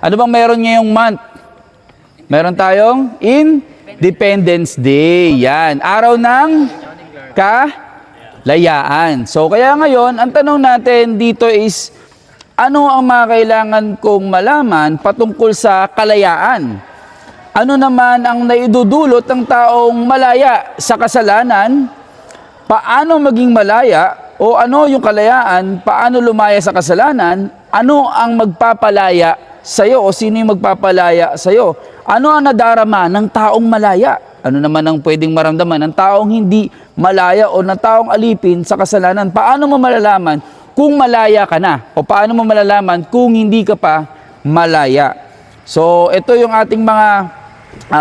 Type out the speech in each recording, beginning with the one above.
Ano bang meron ngayong month? Meron tayong Independence Day. Yan. Araw ng kalayaan. So, kaya ngayon, ang tanong natin dito is, ano ang mga kailangan kong malaman patungkol sa kalayaan? Ano naman ang naidudulot ng taong malaya sa kasalanan? Paano maging malaya? O ano yung kalayaan? Paano lumaya sa kasalanan? Ano ang magpapalaya sa'yo? O sino yung magpapalaya sa'yo? Ano ang nadarama ng taong malaya? Ano naman ang pwedeng maramdaman ng taong hindi malaya o ng taong alipin sa kasalanan? Paano mo malalaman kung malaya ka na? O paano mo malalaman kung hindi ka pa malaya? So, ito yung ating mga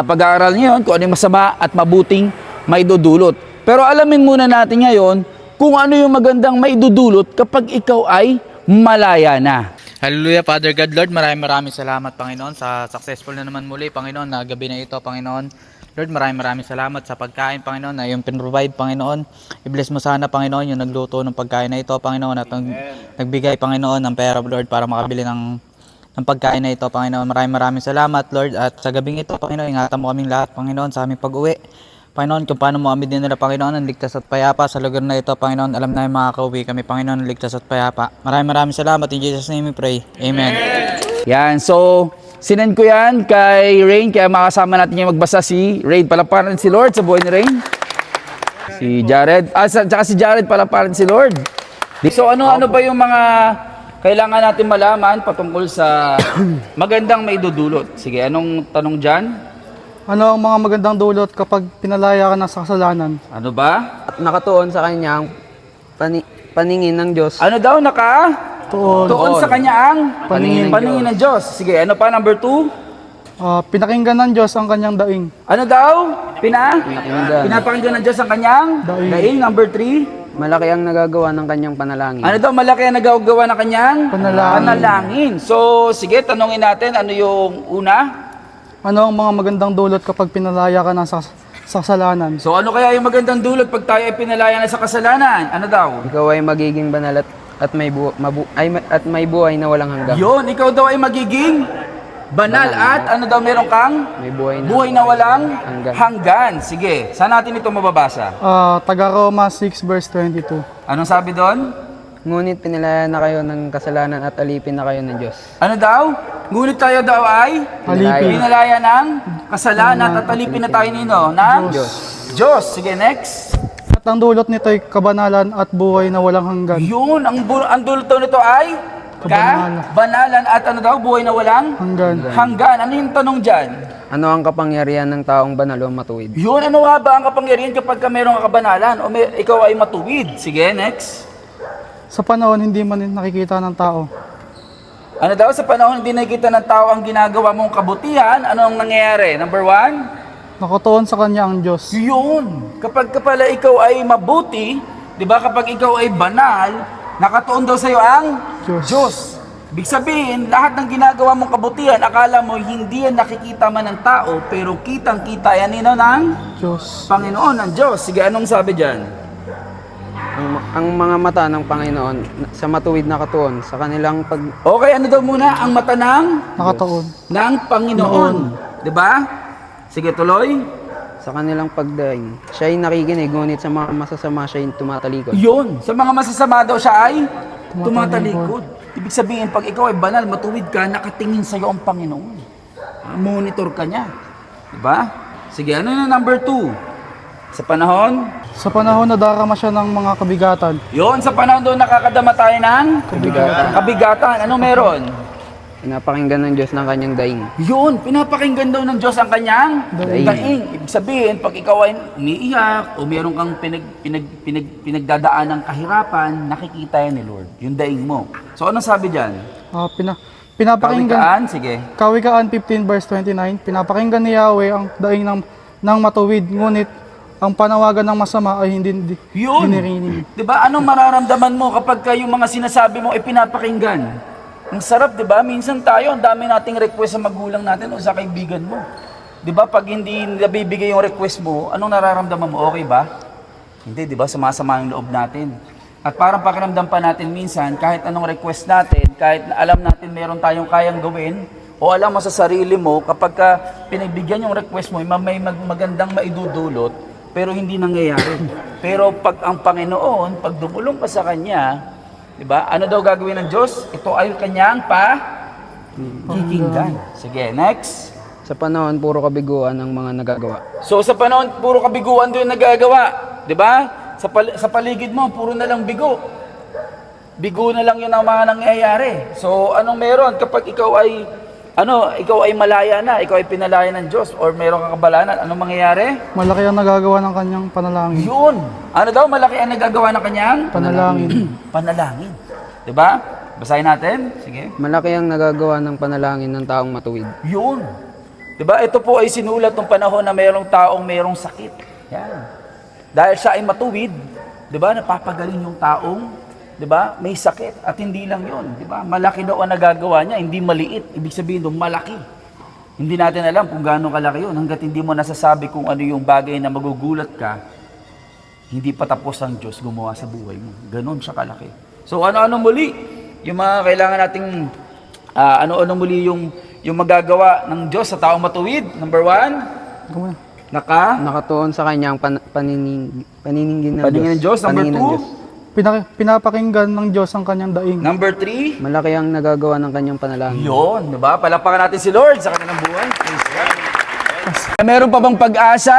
pag-aaral ngayon kung ano yung masama at mabuting maidudulot. Pero alamin muna natin ngayon kung ano yung magandang maidudulot kapag ikaw ay malaya na. Hallelujah, Father God, Lord, maraming salamat, Panginoon, sa successful na naman muli, Panginoon, na gabi na ito, Panginoon. Lord, maraming salamat sa pagkain, Panginoon, na yung pinrovide, Panginoon. I-bless mo sana, Panginoon, yung nagluto ng pagkain na ito, Panginoon, at nagbigay, Panginoon, ng pera, Lord, para makabili ng pagkain na ito, Panginoon. Maraming salamat, Lord, at sa gabing ito, Panginoon, ingatan mo kaming lahat, Panginoon, sa aming pag-uwi. Panginoon, kung paano mo kami din nila, Panginoon, ang ligtas at payapa sa lugar na ito, Panginoon. Alam namin makakauwi kami, Panginoon, ang ligtas at payapa. Maraming salamat. In Jesus' name we pray. Amen. Yan, so sinend ko yan kay Rain, kaya makasama natin yung magbasa si Rain. Palaparan si Lord sa buhay ni Rain. Si Jared, tsaka si Jared, palaparan si Lord. So ano ba yung mga kailangan natin malaman patungkol sa magandang maidudulot? Sige, anong tanong dyan? Ano ang mga magandang dulot kapag pinalaya ka na sa kasalanan? Ano ba? At nakatuon sa kanyang paningin ng Diyos. Ano daw tuon sa kanya ang Paningin ng Diyos. Sige, ano pa? Number 2? Pinakinggan ng Diyos ang kanyang daing. Ano daw? Pinakinggan. Pinapakinggan ng Diyos ang kanyang daing. Number 3? Malaki ang nagagawa ng kanyang panalangin. Ano daw? Malaki ang nagagawa ng kanyang panalangin. So, sige, tanungin natin, ano yung una? Ano ang mga magandang dulot kapag pinalaya ka na sa kasalanan? So, ano kaya yung magandang dulot pag tayo ay pinalaya na sa kasalanan? Ano daw? Ikaw ay magiging banal at may buhay na walang hanggan. Yun, ikaw daw ay magiging banal at ano daw meron kang? May buhay na na walang hanggan. Sige, saan natin ito mababasa? Taga Roma 6 verse 22. Anong sabi doon? Ngunit pinalaya na kayo ng kasalanan at alipin na kayo ng Diyos. Ano daw? Ngunit tayo daw ay Alipin. pinalaya ng kasalanan at alipin na tayo nino ng Diyos. Sige, next. At ang dulot nito ay kabanalan at buhay na walang hanggan. Yun, ang dulot daw nito ay kabanalan at ano daw, buhay na walang hanggan. Ano yung tanong dyan? Ano ang kapangyarihan ng taong banal o matuwid? Yun, ano nga ba ang kapangyarihan kapag ka mayroong kabanalan o ikaw ay matuwid? Sige, next. Sa panahon hindi man nakikita ng tao. Ano daw, sa panahon hindi nakikita ng tao ang ginagawa mong kabutihan, ano ang nangyayari? Number 1? Nakatuon sa kanya ang Diyos. Yun. Kapag pala ikaw ay mabuti, di ba kapag ikaw ay banal, nakatuon daw sa'yo ang Diyos. Ibig sabihin, lahat ng ginagawa mong kabutihan, akala mo hindi yan nakikita man ng tao, pero kitang-kita yan nino ng Diyos. Panginoon, ng Diyos. Sige, anong sabi dyan? Ang mga mata ng Panginoon sa matuwid na katuon sa kanilang Okay, ano daw muna? Ang mata Nakatuon. ng Panginoon. Di ba? Sige, tuloy. sa kanilang pagdaing. Siya ay nakikinig, ngunit sa mga masasama siya ay tumatalikod. Yun. Sa mga masasama daw siya ay tumatalikod. Ibig sabihin, pag ikaw ay banal, matuwid ka, nakatingin sa iyo ang Panginoon. Monitor ka niya. Diba? Sige, ano na number 2? Sa panahon? Sa panahon na darama siya ng mga kabigatan. Yun, sa panahon doon nakakadama tayo ng kabigatan. Ano meron? Pinapakinggan ng Diyos ng kanyang daing. Yun, pinapakinggan daw ng Diyos ang kanyang daing. Ibig sabihin, pag ikaw ay umiiyak o meron kang pinagdadaan ng kahirapan, nakikita yan ni Lord, yung daing mo. So, ano sabi dyan? Pinapakinggan. Sige. Kawikaan 15 verse 29, pinapakinggan ni Yahweh ang daing ng matuwid, ngunit ang panawagan ng masama ay hindi dinirinig. Diba? Anong mararamdaman mo kapag yung mga sinasabi mo ay pinapakinggan? Ang sarap, diba? Minsan tayo, ang dami nating request sa magulang natin o sa kaibigan mo. Diba? Pag hindi nabibigay yung request mo, anong nararamdaman mo? Okay ba? Hindi, diba? Sumasama yung loob natin. At parang pakiramdam pa natin minsan, kahit anong request natin, kahit na alam natin meron tayong kayang gawin, o alam mo sa sarili mo, kapag ka pinagbigyan yung request mo, may magandang maidudulot, pero hindi nangyayari. Pero pag ang Panginoon, pag dumulong ka sa Kanya, di ba? Ano daw gagawin ng Diyos? Ito ay Kanyang pakikinggan. Sige, next. Sa panahon, puro kabiguan ang mga nagagawa. So sa panahon, puro kabiguan doon nagagawa. Di ba? Sa paligid mo, puro na lang bigo. Bigo na lang yun ang mga nangyayari. So anong meron kapag ikaw ay malaya na, ikaw ay pinalaya ng Diyos, or meron kang kabalanan, anong mangyayari? Malaki ang nagagawa ng kanyang panalangin. Yun. Ano daw malaki ang nagagawa ng kanyang? Panalangin. Panalangin. Di ba? Basahin natin. Sige. Malaki ang nagagawa ng panalangin ng taong matuwid. Yun. Diba? Ito po ay sinulat ng panahon na mayroong taong mayroong sakit. Yan. Dahil siya ay matuwid, diba? Napapagaling yung taong, diba? May sakit. At hindi lang yun, diba? Malaki daw ang nagagawa niya, hindi maliit. Ibig sabihin doon, malaki. Hindi natin alam kung gaano kalaki yun. Hanggat hindi mo nasasabi kung ano yung bagay na magugulat ka, hindi pa tapos ang Diyos gumawa sa buhay mo. Ganon siya kalaki. So ano-ano muli? Yung mga kailangan nating, ano-ano muli yung magagawa ng Diyos sa taong matuwid. Number 1, Nakatuon sa kanyang paniningin ng paningin ng Diyos. Number Paningin ng Diyos. Pinapakinggan ng Diyos ang kanyang daing. Number 3, Malaki ang nagagawa ng kanyang panalangin. yun, di ba? Palapakan natin si Lord sa kanilang buhay. Praise God. Meron pa bang pag-asa?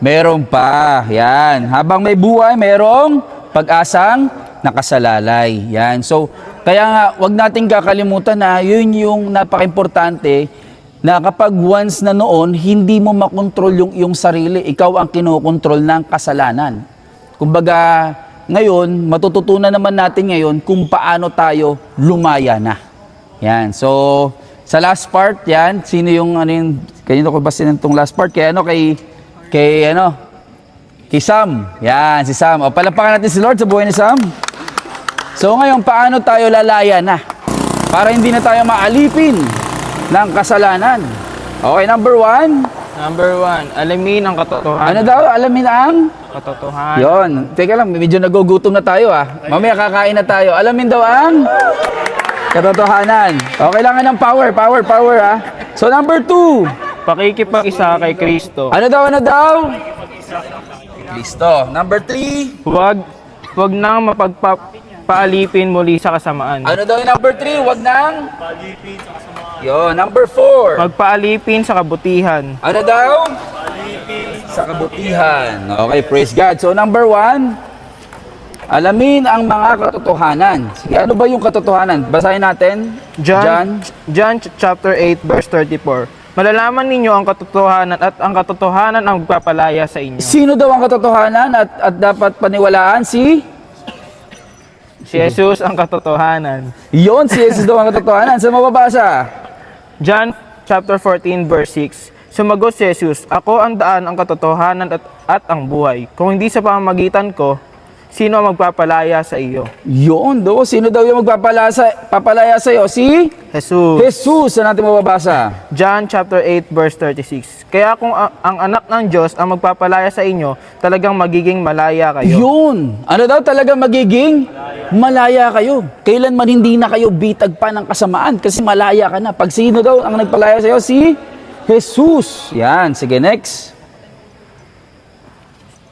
Meron pa. Yan. Habang may buhay, merong pag-asang nakasalalay. Yan. So, kaya nga, wag nating kakalimutan na yun yung napaka-importante na kapag once na noon, hindi mo makontrol yung iyong sarili. Ikaw ang kinokontrol ng kasalanan. Kumbaga, ngayon, matututunan naman natin ngayon kung paano tayo lumaya na. Yan. So, sa last part, yan, sino yung, kanino ko ba sinentong last part? Kay Sam. Yan, si Sam. O, palapakan natin si Lord sa buhay ni Sam. So, ngayon, paano tayo lalaya na? Para hindi na tayo maalipin ng kasalanan. Okay, number 1. Number 1, alamin ang katotohanan. Ano daw? Alamin ang? Katotohanan. Yon. Teka lang, medyo nagugutom na tayo Mamaya kakain na tayo. Alamin daw ang katotohanan. O, kailangan ng power So, number 2. Pakikipag-isa kay Kristo. Ano daw? Kristo. Number 3. Huwag nang mapagpaalipin muli sa kasamaan. Ano daw yung number 3? Huwag nang Yo, number 4. Magpaalipin sa kabutihan. Ano daw? Sa kabutihan. Okay, praise God. So, number 1, alamin ang mga katotohanan. Sige, ano ba yung katotohanan? Basahin natin. John chapter 8 verse 34. Malalaman ninyo ang katotohanan at ang katotohanan ang magpapalaya sa inyo. Sino daw ang katotohanan at dapat paniwalaan? Si Si Jesus ang katotohanan. Yon, si Jesus daw ang katotohanan. Saan mababasa? John chapter 14 verse 6. Sumagot si Jesus, ako ang daan, ang katotohanan at ang buhay. Kung hindi sa pamamagitan ko, sino ang magpapalaya sa iyo? Yon, do. Sino daw yung papalaya sa iyo? Si Jesus. Jesus. Saan natin mababasa? John chapter 8 verse 36. Kaya kung ang anak ng Diyos ang magpapalaya sa inyo, talagang magiging malaya kayo. Yun. Ano daw talaga magiging? Malaya kayo. Kailanman hindi na kayo bitag pa ng kasamaan kasi malaya ka na. Pag sino daw ang nagpalaya sa iyo? Si Jesus. Yan. Sige, next.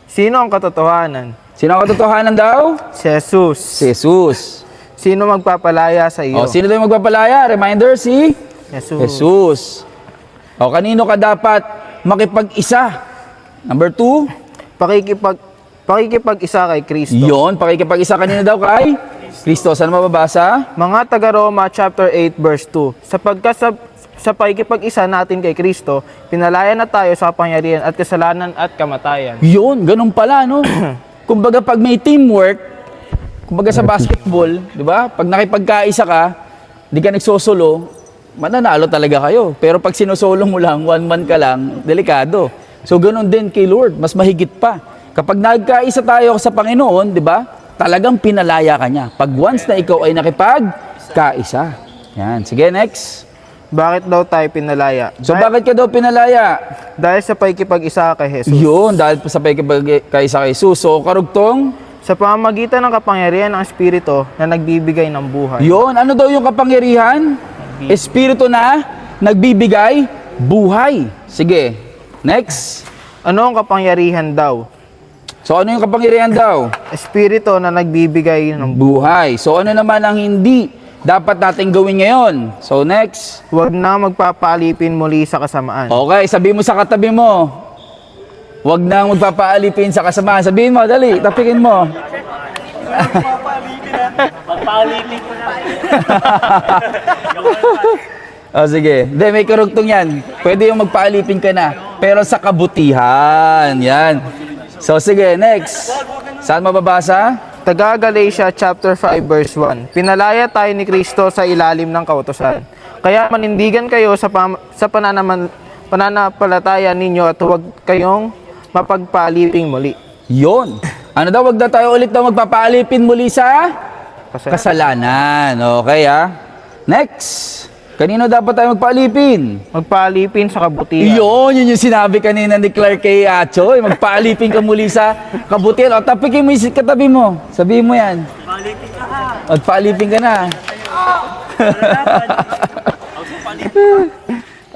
Sino ang katotohanan? Sino ang katotohanan daw? Si Jesus. Si Jesus. Sino magpapalaya sa iyo? O, sino daw yung magpapalaya? Reminder, si Jesus. Jesus. O, kanino ka dapat makipag-isa? Number 2, Pakikipag-isa kay Kristo. yon, pakikipag-isa kanina daw kay Kristo. Saan mababasa? Mga taga-Roma chapter 8 verse 2. Sapagkat sa pakikipag-isa natin kay Kristo, pinalaya na tayo sa kapangyarihan at kasalanan at kamatayan. Yun, ganun pala, no? Kumbaga pag may teamwork, kumbaga sa basketball, di ba? Pag nakipagkaisa ka, di ka nagsosolo, mananalo talaga kayo. Pero pag sinosolo mo lang, one man ka lang, delikado. So ganun din kay Lord, mas mahigit pa. Kapag nagkaisa tayo sa Panginoon, di ba? Talagang pinalaya ka niya. Pag once na ikaw ay nakipagkaisa. Yan. Sige, next. Bakit daw tayo pinalaya? So bakit ka daw pinalaya? Dahil sa pakikipag-isa kay Jesus. Yun, dahil sa pagkikaisa kay Jesus. So karugtong, Sa pamamagitan ng kapangyarihan ng Espiritu na nagbibigay ng buhay. yun, ano daw yung kapangyarihan? Espiritu na nagbibigay buhay. Sige. Next. Ano ang kapangyarihan daw? So ano yung kapangyarihan daw? Espiritu na nagbibigay ng Buhay. So ano naman ang hindi dapat natin gawin ngayon? So next. Huwag na magpapaalipin muli sa kasamaan. Okay, sabihin mo sa katabi mo. Huwag nang magpapaalipin sa kasamaan. Sabihin mo, dali, tapikin mo. Magpaulitin ko na. O sige. Hindi, may karugtong yan. Pwede yung magpaalipin ka na. Pero sa kabutihan. Yan. So sige, next. Saan mababasa? Taga Galatia chapter 5 verse 1. Pinalaya tayo ni Kristo sa ilalim ng kautusan. Kaya manindigan kayo sa pananampalataya ninyo at huwag kayong mapagpaaliping muli. Yon. Ano daw, wag na tayo ulit daw magpapaalipin muli sa kasalanan. Okay Next. Kanino dapat tayo magpaalipin? Magpaalipin sa kabutihan. Yun yung sinabi kanina ni Clark kay Achoy. Magpaalipin ka muli sa kabutihan. O tapikin mo yung katabi mo. Sabihin mo yan. Magpaalipin ka na.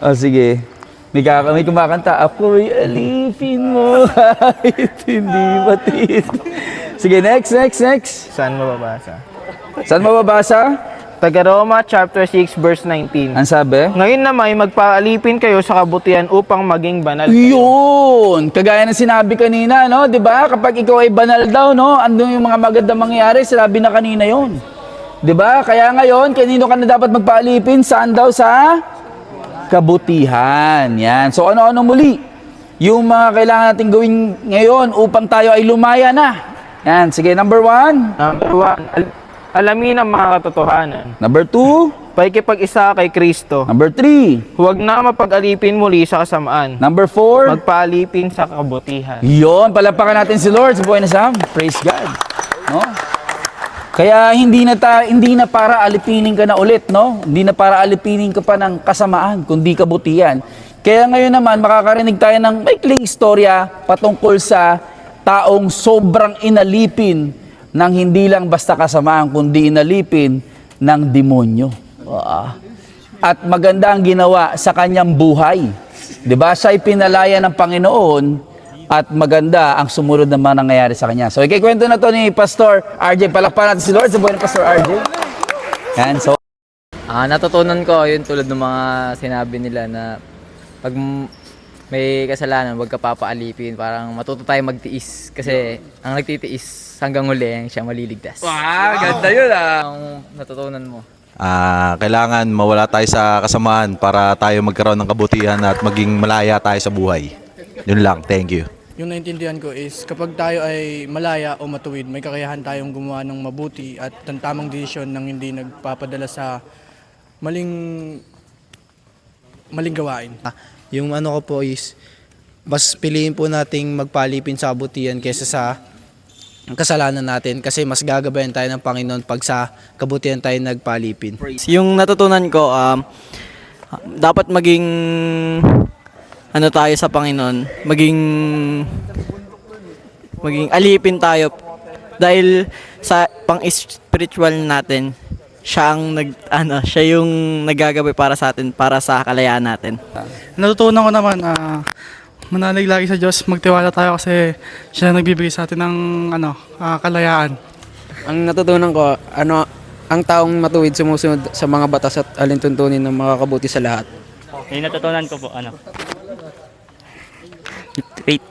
O sige. May kumakanta. Ako'y alipin mo kahit hindi matiis. Sige, next. Saan mababasa? Saan mababasa? Taga Roma chapter 6 verse 19. Ang sabi? Ngayon naman magpaalipin kayo sa kabutihan upang maging banal kayo. Yun! Kagaya ng sinabi kanina, no? 'Di ba? Kapag ikaw ay banal daw, no? Andun yung mga magandang mangyayari, sinabi na kanina 'yon. 'Di ba? Kaya ngayon, kanino ka na dapat magpaalipin? Saan daw? Sa kabutihan. Yan. So ano-ano muli? Yung mga kailangan natin gawin ngayon upang tayo ay lumaya na. Yan. Sige, number 1. Number 1, alamin ang mga katotohanan. Number 2. Pakikipag-isa kay Kristo. Number 3. Huwag na mapag-alipin muli sa kasamaan. Number 4. Magpaalipin sa kabutihan. Yon, palapakan natin si Lord sa buhay na Sam. Praise God. No? Kaya hindi na para alipinin ka na ulit, no? Hindi na para alipinin ka pa ng kasamaan, kundi kabutihan. Kaya ngayon naman makakarinig tayo ng maikling istorya patungkol sa taong sobrang inalipin ng hindi lang basta kasamaan, kundi inalipin ng demonyo. At maganda ang ginawa sa kanyang buhay. 'Di ba? Siya ay pinalaya ng Panginoon at maganda ang sumunod naman nangyayari sa kanya. So ikikwento na to ni Pastor RJ. Palakpakan natin si Lord sa buhay ng Pastor RJ. Yan. So Natutunan ko yun tulad ng mga sinabi nila na pag may kasalanan, huwag ka papaalipin. Parang matuto tayo magtiis. Kasi ang nagtitiis hanggang huli, siya maliligtas. wow, ganda yun Ang natutunan mo. Kailangan mawala tayo sa kasamaan para tayo magkaroon ng kabutihan at maging malaya tayo sa buhay. Yun lang. Thank you. Yung naintindihan ko is kapag tayo ay malaya o matuwid, may kakayahan tayong gumawa ng mabuti at ng tamang desisyon nang hindi nagpapadala sa maling gawain. Yung ano ko po is, mas piliin po nating magpalipin sa kabutihan kaysa sa kasalanan natin kasi mas gagabayan tayo ng Panginoon pag sa kabutihan tayo nagpalipin. Yung natutunan ko, dapat maging ano tayo sa Panginoon, maging alipin tayo dahil sa pang-spiritual natin, siya yung naggagabay para sa atin, para sa kalayaan natin. Natutunan ko naman, manalig lagi sa Diyos, magtiwala tayo kasi siya nagbibigay sa atin ng kalayaan. Ang natutunan ko, ang taong matuwid sumusunod sa mga batas at alintuntunin ng makakabuti sa lahat. Yung natutunan ko po, wait.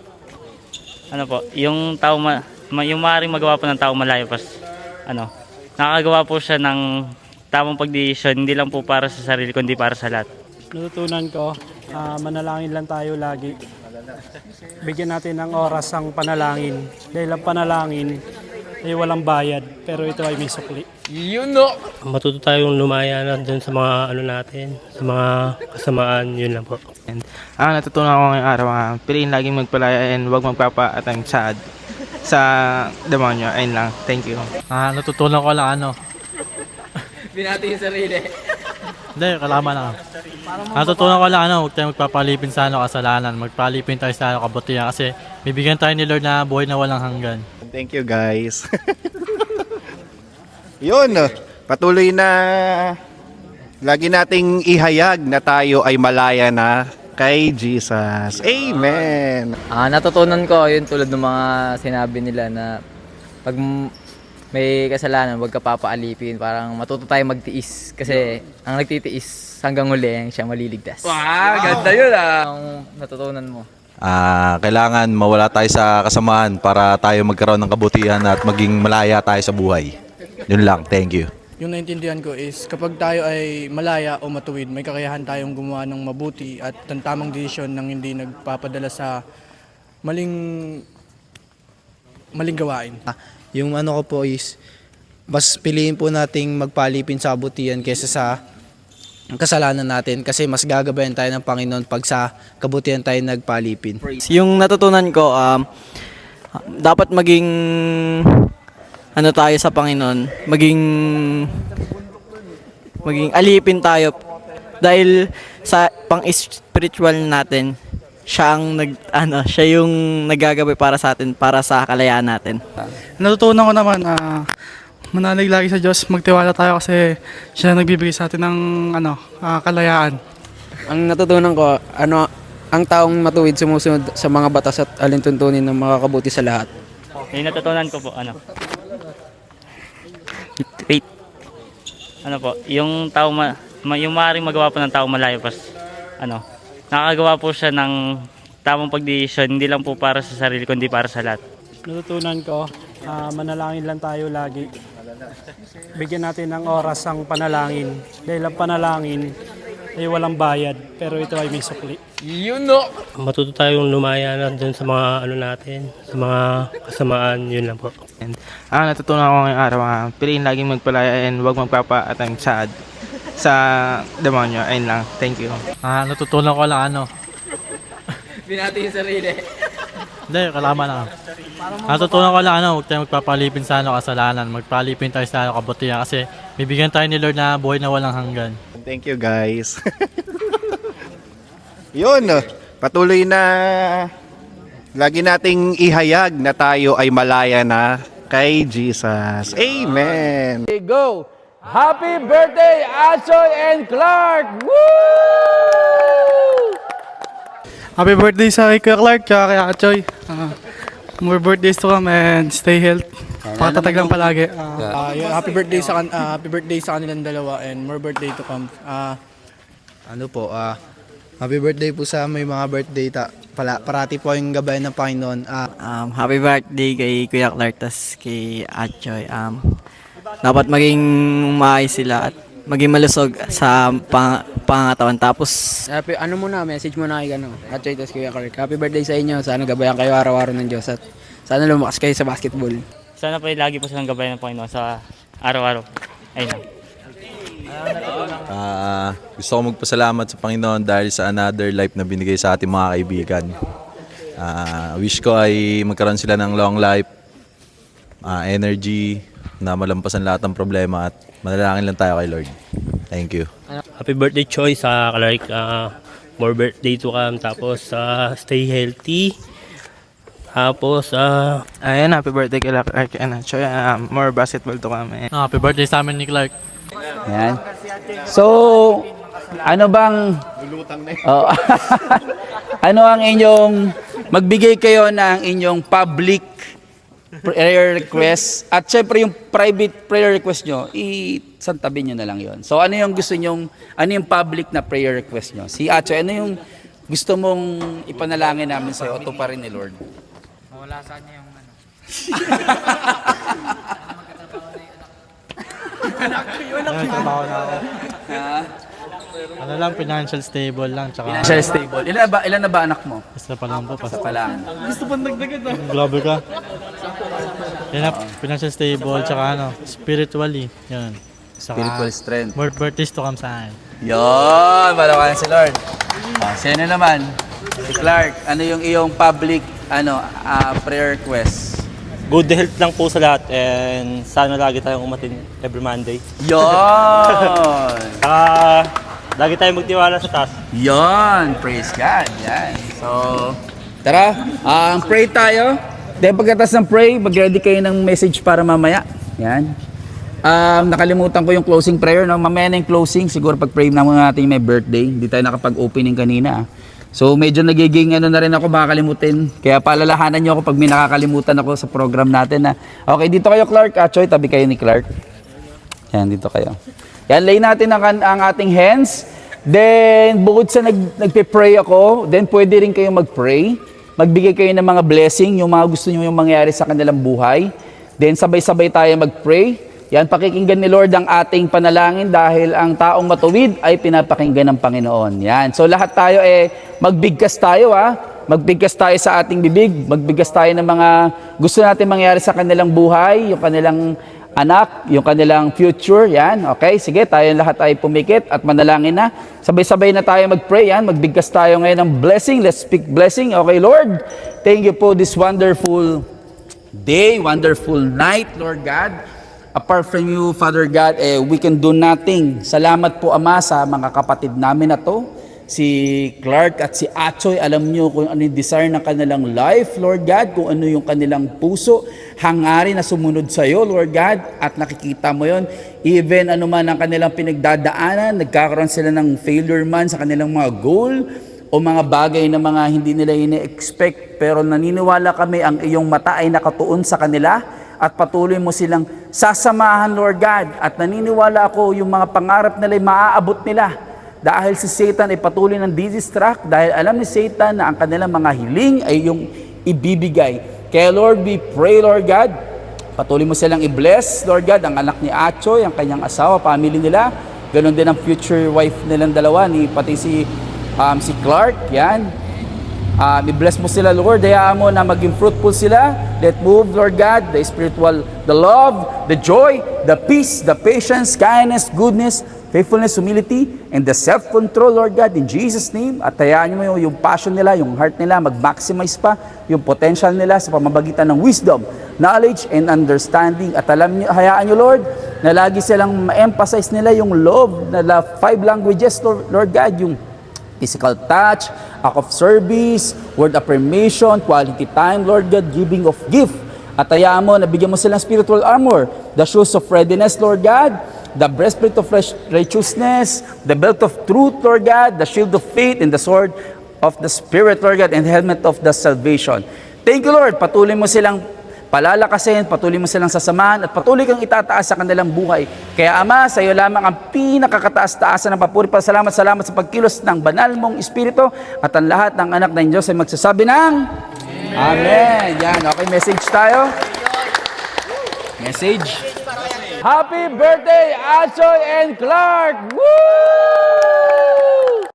Yung tao, yung maaaring magawa po ng tao malayo pas, nakakagawa po siya ng tamang pagdesisyon, hindi lang po para sa sarili, kundi para sa lahat. Natutunan ko, manalangin lang tayo lagi. Bigyan natin ng oras ang panalangin. Dahil ang panalangin ay walang bayad, pero ito ay may sukli. Matuto tayong lumaya na dun sa mga natin, sa mga kasamaan, yun lang po. Ang natutunan ko ngayong araw, piliin laging magpalaya and huwag magpapa-attempt sa demonyo. Ayun lang. Thank you. Natutunan ko lang Binati yung sarili. Hindi, kalaman lang. Natutunan ko lang huwag tayong magpapalipin sa kasalanan. Magpalipin tayo sa kabutihan kasi bibigyan tayo ni Lord na buhay na walang hanggan. Thank you guys. Yun, patuloy na lagi nating ihayag na tayo ay malaya na kay Jesus. Amen! Natutunan ko, yun tulad ng mga sinabi nila na pag may kasalanan, huwag ka papaalipin. Parang matuto tayo magtiis. Kasi ang nagtitiis hanggang huli, siya maliligtas. Wow, ganda yun ah. Ang natutunan mo. Kailangan mawala tayo sa kasamaan para tayo magkaroon ng kabutihan at maging malaya tayo sa buhay. Yun lang. Thank you. Yung naintindihan ko is kapag tayo ay malaya o matuwid, may kakayahan tayong gumawa ng mabuti at ng tamang desisyon nang hindi nagpapadala sa maling gawain. Yung ano ko po is, mas piliin po nating magpalipin sa kabutihan kaysa sa kasalanan natin kasi mas gagabayan tayo ng Panginoon pag sa kabutihan tayo nagpalipin. Yung natutunan ko, dapat maging ano tayo sa Panginoon, maging alipin tayo dahil sa pang-spiritual natin, siya yung naggagabay para sa atin, para sa kalayaan natin. Natutunan ko naman, manalig lagi sa Diyos, magtiwala tayo kasi siya nagbibigay sa atin ng kalayaan. Ang natutunan ko, ang taong matuwid sumusunod sa mga batas at alintuntunin ng makakabuti sa lahat. Yung natutunan ko po, wait. Yung tao, yung maaaring magawa po ng tao malayo pas, nakakagawa po siya ng tamang pagdesisyon, hindi lang po para sa sarili, kundi para sa lahat. Natutunan ko, manalangin lang tayo lagi. Bigyan natin ng oras ang panalangin. Dahil ang panalangin ay walang bayad, pero ito ay may sukli. Matuto tayong lumaya na dun sa mga natin, sa mga kasamaan, yun lang po. Natutunan ko ngayong araw, piliin laging magpalaya and huwag magpapa-attempt sa demonyo. Ayun lang. Thank you. Natutunan ko lang Binati yung sarili. Hindi, kalaman lang. Natutunan ko lang huwag tayo magpapalipin sa kasalanan. Magpalipin tayo sa kabutihan kasi bibigyan tayo ni Lord na buhay na walang hanggan. Thank you guys. Yun, patuloy na lagi nating ihayag na tayo ay malaya na kay Jesus. Amen! Okay, go! Happy birthday, Achoy and Clark! Woo! Happy birthday sa Kuya Clark at kay Achoy. More birthdays to come and stay healthy. Pakatatag lang palagi. Happy birthday sa kanilang dalawa and more birthday to come. Happy birthday po sa may mga birthday parati po yung gabayan ng Panginoon. Happy birthday kay Kuya Clark tas kay Atchoy. Dapat maging maayos sila at maging malusog sa pangatawan. Tapos Message mo na kay Atchoy tas Kuya Clark. Happy birthday sa inyo. Sana gabayan kayo araw-araw ng Diyos at sana lumakas kayo sa basketball. Sana po lagi po silang gabayan ng Panginoon sa araw-araw. Ayun lang. Gusto ko magpasalamat sa Panginoon dahil sa another life na binigay sa ating mga kaibigan. Wish ko ay magkaroon sila ng long life, energy, na malampasan lahat ng problema at manalangin lang tayo kay Lord. Thank you. Happy birthday, Choy, sa Clark. More birthday to come. Tapos, stay healthy. Tapos, Ayan, happy birthday kay Clark and Atchoy. More basketball to come. Happy birthday sa amin ni Clark. Ayan. So, ano bang... Oh, ano ang inyong... Magbigay kayo ng inyong public prayer request. At syempre yung private prayer request nyo, isantabi nyo na lang yon. So, ano yung gusto nyong... Ano yung public na prayer request nyo? Si Acho, ano yung gusto mong ipanalangin namin sa'yo o pa rin ni Lord? Mawala sa niya yung financial stable lang. Tsaka Financial stable. Ilan na ba anak mo? Basta pa lang po. Isa pa lang. Grabe ka. Yan na, financial stable, tsaka spiritually. Yan. Spiritual strength. More birthdays to come sa akin. Yon, malawan si Lord. Sino naman? Si Clark, ano yung iyong public prayer request? Good health lang po sa lahat and sana lagi tayong umatin every Monday. Yon! Lagi tayong magtiwala sa taas. Yon! Praise God! Yan. So, tara, pray tayo. Then pagkatapos ng pray, mag-ready kayo ng message para mamaya. Yan. Nakalimutan ko yung closing prayer. No? Mamaya na yung closing. Siguro pag-pray na muna natin may birthday. Hindi tayo nakapag-opening kanina. So medyo nagiging na rin ako, makakalimutin. Kaya palalahanan nyo ako pag may nakakalimutan ako sa program natin. Okay, dito kayo Clark. Choy, tabi kayo ni Clark. Yan, dito kayo. Yan, lay natin ang ating hands. Then, bukod sa nagpe-pray ako, then pwede rin kayong mag-pray. Magbigay kayo ng mga blessing, yung mga gusto nyo yung mangyari sa kanilang buhay. Then, sabay-sabay tayo mag-pray. Yan, pakikinggan ni Lord ang ating panalangin dahil ang taong matuwid ay pinapakinggan ng Panginoon. Yan. So, lahat tayo magbigkas tayo Magbigkas tayo sa ating bibig. Magbigkas tayo ng mga gusto natin mangyari sa kanilang buhay, yung kanilang anak, yung kanilang future. Yan. Okay, sige, tayo lahat ay pumikit at manalangin na. Sabay-sabay na tayo mag-pray. Yan. Magbigkas tayo ngayon ng blessing. Let's speak blessing. Okay, Lord. Thank you po this wonderful day, wonderful night, Lord God. Apart from you, Father God, we can do nothing. Salamat po, Ama, sa mga kapatid namin na to. Si Clark at si Achoy, alam nyo kung ano yung desire ng kanilang life, Lord God, kung ano yung kanilang puso, hangarin na sumunod sa iyo, Lord God, at nakikita mo yon. Even ano man ang kanilang pinagdadaanan, nagkakaroon sila ng failure man sa kanilang mga goal, o mga bagay na mga hindi nila ine-expect, pero naniniwala kami ang iyong mata ay nakatuon sa kanila, at patuloy mo silang sasamahan, Lord God. At naniniwala ako yung mga pangarap nila ay maaabot nila. Dahil si Satan ay patuloy ng distract, dahil alam ni Satan na ang kanilang mga hiling ay yung ibibigay. Kaya Lord, we pray, Lord God, patuloy mo silang i-bless, Lord God, ang anak ni Achoy, ang kanyang asawa, family nila. Ganon din ang future wife nilang dalawa, pati si Clark, yan. I-bless mo sila, Lord. Hayaan mo na maging fruitful sila. Let move, Lord God, the spiritual, the love, the joy, the peace, the patience, kindness, goodness, faithfulness, humility, and the self-control, Lord God, in Jesus' name. At hayaan mo yung passion nila, yung heart nila, mag-maximize pa yung potential nila sa pamamagitan ng wisdom, knowledge, and understanding. At hayaan nyo, Lord, na lagi silang ma-emphasize nila yung love, na 5 languages, Lord God, yung physical touch, act of service, word affirmation, quality time, Lord God, giving of gift. At hayaan mo, nabigyan mo silang spiritual armor, the shoes of readiness, Lord God, the breastplate of righteousness, the belt of truth, Lord God, the shield of faith, and the sword of the Spirit, Lord God, and the helmet of the salvation. Thank you, Lord. Patuloy mo silang palalakasin, patuloy mo silang sasamahan, at patuloy kang itataas sa kanilang buhay. Kaya Ama, sa iyo lamang ang pinakakataas-taasan ng papuri. Salamat sa pagkilos ng banal mong Espiritu, at ang lahat ng anak ng Diyos ay magsasabi ng Amen. Yan, okay, message tayo. Message. Happy birthday, Achoy and Clark! Woo!